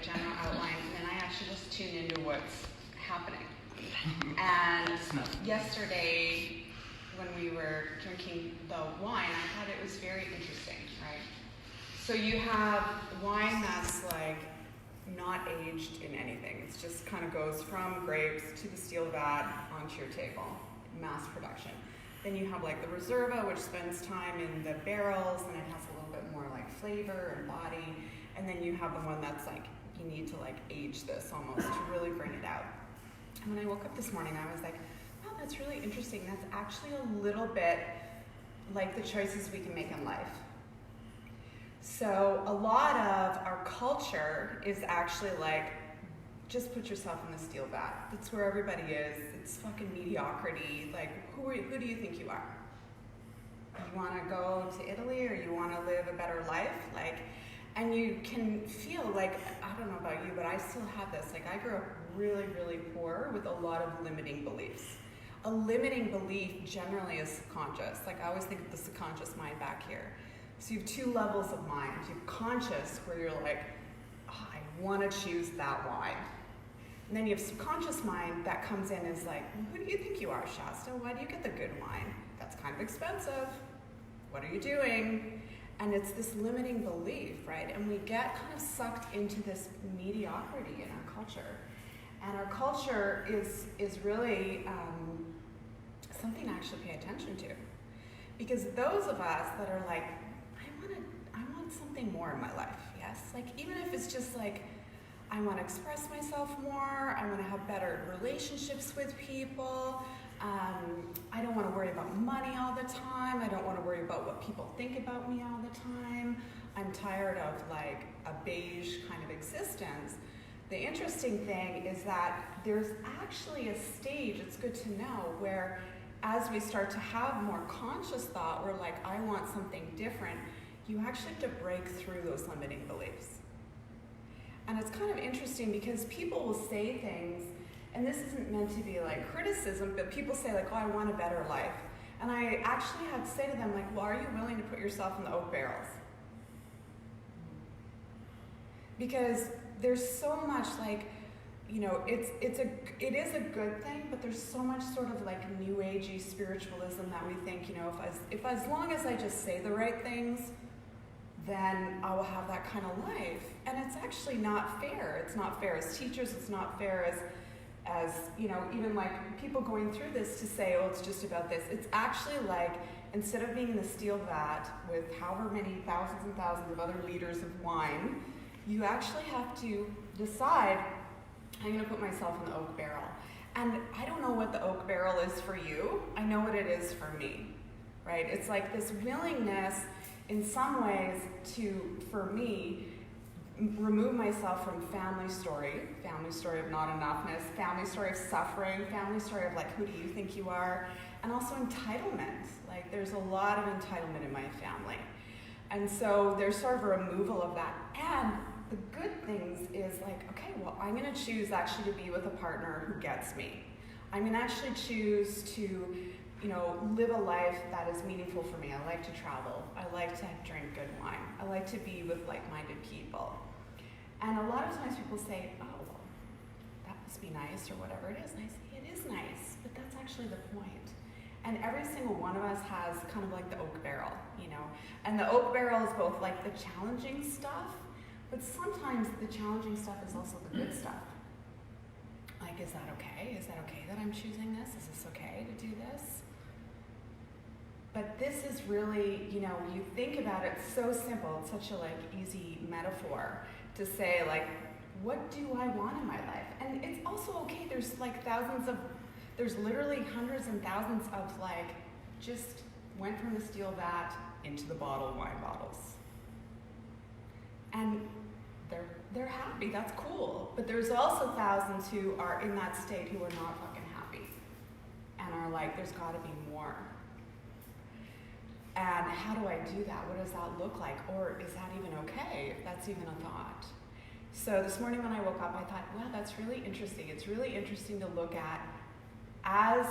a general outline, and then I actually just tune into what's happening. And yesterday, when we were drinking the wine, I thought it was very interesting, right? So you have wine that's like not aged in anything. It just kind of goes from grapes to the steel vat onto your table, mass production. Then you have like the Reserva, which spends time in the barrels, and it has a little bit more like flavor and body. And then you have the one that's like, you need to like age this almost to really bring it out. And when I woke up this morning, I was like, wow, that's really interesting. That's actually a little bit like the choices we can make in life. So a lot of our culture is actually like, just put yourself in the steel vat. That's where everybody is. It's fucking mediocrity. Like, who do you think you are? You want to go to Italy, or you want to live a better life? Like, and you can feel like, I don't know about you, but I still have this. Like, I grew up really, really poor with a lot of limiting beliefs. A limiting belief generally is subconscious. Like, I always think of the subconscious mind back here. So you have two levels of mind. You have conscious, where you're like, oh, I want to choose that wine. And then you have subconscious mind that comes in and is like, well, who do you think you are, Shasta? Why do you get the good wine? That's kind of expensive. What are you doing? And it's this limiting belief, right? And we get kind of sucked into this mediocrity in our culture. And our culture is really something to actually pay attention to. Because those of us that are like, I want something more in my life, yes? Like, even if it's just like, I want to express myself more, I want to have better relationships with people, I don't want to worry about money all the time, I don't want to worry about what people think about me all the time, I'm tired of like a beige kind of existence. The interesting thing is that there's actually a stage, it's good to know, where as we start to have more conscious thought, we're like, I want something different, you actually have to break through those limiting beliefs. And it's kind of interesting because people will say things, and this isn't meant to be like criticism, but people say like, oh, I want a better life. And I actually had to say to them, like, well, are you willing to put yourself in the oak barrels? Because there's so much like, you know, it is a good thing, but there's so much sort of like new agey spiritualism that we think, you know, if as long as I just say the right things, then I will have that kind of life. And it's actually not fair. It's not fair as teachers, it's not fair as you know, even like people going through this to say, oh, it's just about this. It's actually like, instead of being in the steel vat with however many thousands and thousands of other liters of wine, you actually have to decide, I'm gonna put myself in the oak barrel. And I don't know what the oak barrel is for you. I know what it is for me, right? It's like this willingness in some ways to, for me, remove myself from family story of not enoughness, family story of suffering, family story of like, who do you think you are? And also entitlement. Like, there's a lot of entitlement in my family. And so there's sort of a removal of that. And the good things is like, okay, well, I'm gonna choose actually to be with a partner who gets me. I'm gonna actually choose to, you know, live a life that is meaningful for me. I like to travel. I like to drink good wine. I like to be with like-minded people. And a lot of times people say, oh, well, that must be nice or whatever it is. And I say, it is nice, but that's actually the point. And every single one of us has kind of like the oak barrel, you know. And the oak barrel is both like the challenging stuff, but sometimes the challenging stuff is also the good stuff. Like, is that okay? Is that okay that I'm choosing this? Is this okay to do this? But this is really, you know, you think about it, so simple. It's such a like easy metaphor to say like, what do I want in my life? And it's also okay, there's like there's literally hundreds and thousands of like, just went from the steel vat into the bottled wine bottles. And they're happy, that's cool. But there's also thousands who are in that state who are not fucking happy. And are like, there's gotta be more. And how do I do that? What does that look like? Or is that even okay, if that's even a thought? So this morning when I woke up, I thought, wow, that's really interesting. It's really interesting to look at as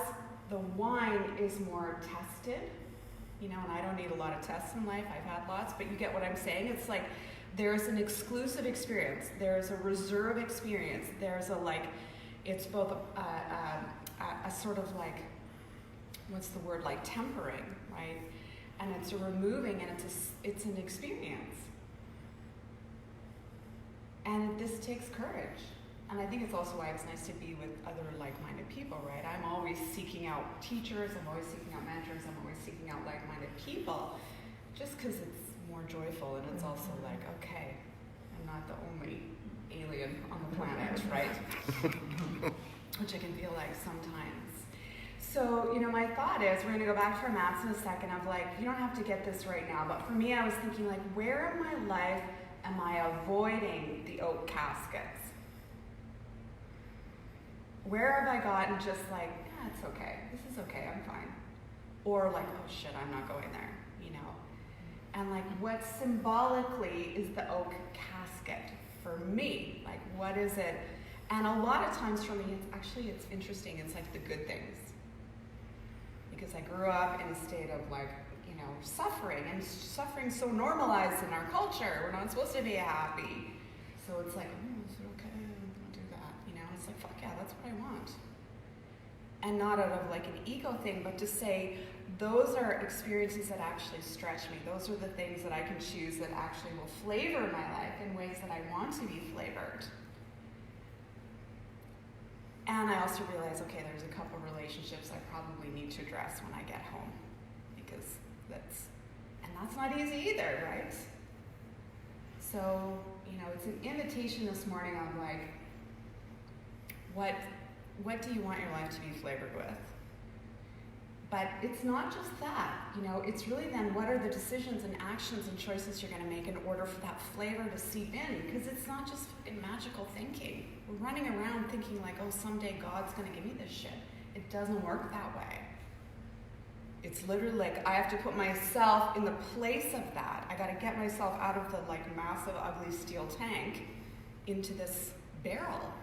the wine is more tested, you know, and I don't need a lot of tests in life, I've had lots, but you get what I'm saying. It's like There's an exclusive experience. There's a reserve experience. There's a like, it's both a sort of like, what's the word, like tempering, right? And it's a removing, and it's an experience. And this takes courage. And I think it's also why it's nice to be with other like-minded people, right? I'm always seeking out teachers, I'm always seeking out mentors, I'm always seeking out like-minded people, just because it's more joyful, and it's also like, okay, I'm not the only alien on the planet, right? Which I can feel like sometimes. So, you know, my thought is, we're gonna go back to our mats in a second of like, you don't have to get this right now, but for me, I was thinking like, where in my life am I avoiding the oak caskets? Where have I gotten just like, yeah, it's okay, this is okay, I'm fine. Or like, oh shit, I'm not going there, you know? And like, what symbolically is the oak casket for me? Like, what is it? And a lot of times for me, it's interesting, it's like the good things. Because I grew up in a state of like, you know, suffering, and suffering's so normalized in our culture. We're not supposed to be happy. So it's like, oh, is it okay? Don't do that. You know, it's like, fuck yeah, that's what I want. And not out of like an ego thing, but to say, those are experiences that actually stretch me. Those are the things that I can choose that actually will flavor my life in ways that I want to be flavored. And I also realize, okay, there's a couple relationships I probably need to address when I get home, because that's not easy either, right? So, you know, it's an invitation this morning of like, what do you want your life to be flavored with? But it's not just that, you know, it's really then what are the decisions and actions and choices you're gonna make in order for that flavor to seep in, because it's not just fucking magical thinking. We're running around thinking like, oh, someday God's gonna give me this shit. It doesn't work that way. It's literally like, I have to put myself in the place of that. I gotta get myself out of the like massive, ugly steel tank into this barrel.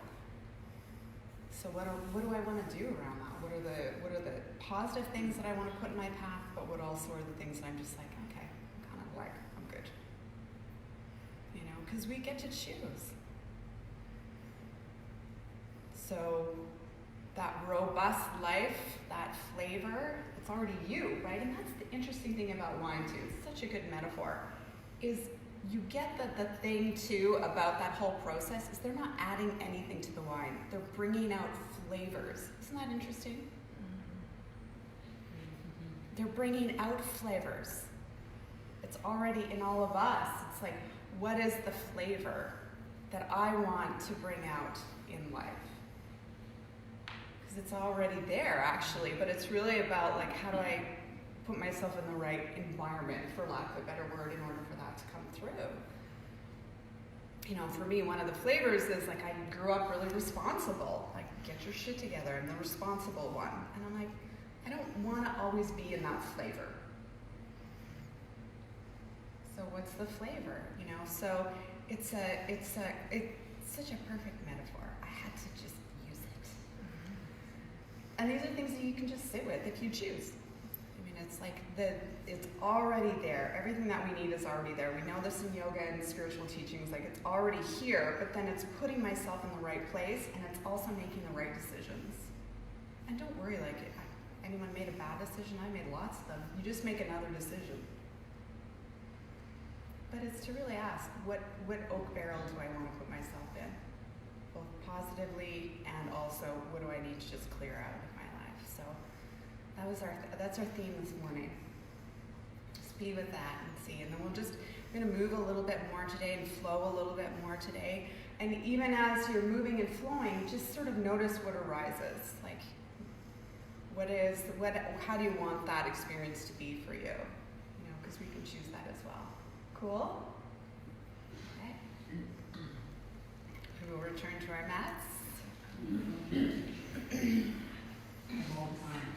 So what do I want to do around that? What are the positive things that I want to put in my path, but what also are the things that I'm just like, okay, I'm kind of like, I'm good. You know, because we get to choose. So that robust life, that flavor, it's already you, right? And that's the interesting thing about wine too. It's such a good metaphor. Is you get that the thing too about that whole process is they're not adding anything to the wine. They're bringing out flavors. Isn't that interesting? They're bringing out flavors. It's already in all of us. It's like, what is the flavor that I want to bring out in life? Because it's already there, actually, but it's really about like, how do I put myself in the right environment, for lack of a better word, in order for that to come through. You know, for me, one of the flavors is like, I grew up really responsible. Like, get your shit together, I'm the responsible one. And I'm like, I don't want to always be in that flavor. So what's the flavor? You know, so it's such a perfect metaphor. I had to just use it. And these are things that you can just sit with if you choose. It's like it's already there. Everything that we need is already there. We know this in yoga and spiritual teachings, like it's already here, but then it's putting myself in the right place, and it's also making the right decisions. And don't worry, like anyone made a bad decision, I made lots of them. You just make another decision. But it's to really ask, what oak barrel do I want to put myself in? Both positively and also, what do I need to just clear out of my life? So that's our theme this morning. Just be with that and see. And then we're going to move a little bit more today and flow a little bit more today. And even as you're moving and flowing, just sort of notice what arises. Like, how do you want that experience to be for you? You know, because we can choose that as well. Cool? Okay. We will return to our mats. All time.